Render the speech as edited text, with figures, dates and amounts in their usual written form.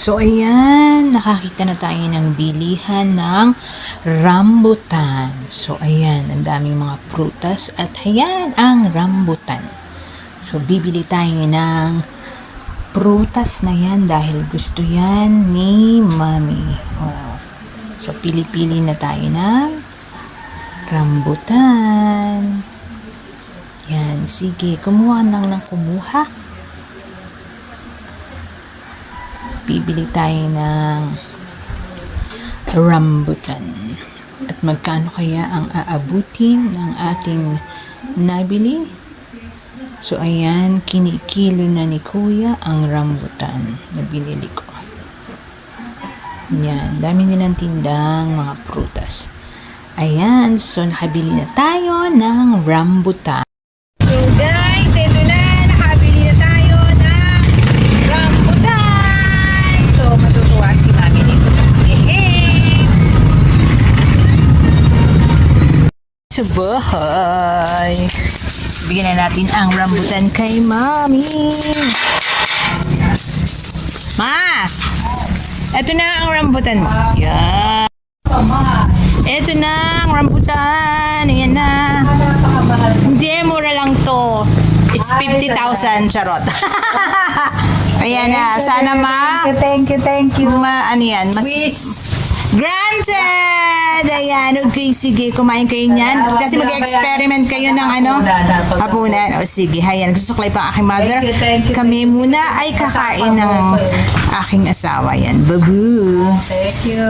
So, ayan, nakakita na tayo ng bilihan ng rambutan. So, ayan, ang daming mga prutas at ayan ang rambutan. So, bibili tayo ng prutas na yan dahil gusto yan ni Mami. Oh. So, pili-pili na tayo ng rambutan. Yan, sige, kumuha lang ng kumuha. Bibili tayo ng rambutan. At magkano kaya ang aabutin ng ating nabili? So, ayan, kinikilo na ni Kuya ang rambutan na binili ko. Yan, dami nilang tindang mga prutas. Ayan, so nakabili na tayo ng rambutan. So, guys, ito na, nakabili na tayo ng rambutan. So, matutuwa si Mami nito. Sa bahay. Bigyan na natin ang rambutan kay Mami. Ma! Ito na ang rambutan mo. Yan. Ito na ang rambutan. Ayan na. Hindi, mura lang to. It's 50,000, charot. Ayan na. Sana ma. Thank you. Ano yan? Wish. Granted! Ayan, okay, sige, kumain kayo niyan. Kasi mag-experiment kayo ng hapunan. O sige, hayan, gusto ko pa aking mother. Thank you. Kami muna ay kakain ng aking asawa. Yan, babu. Thank you.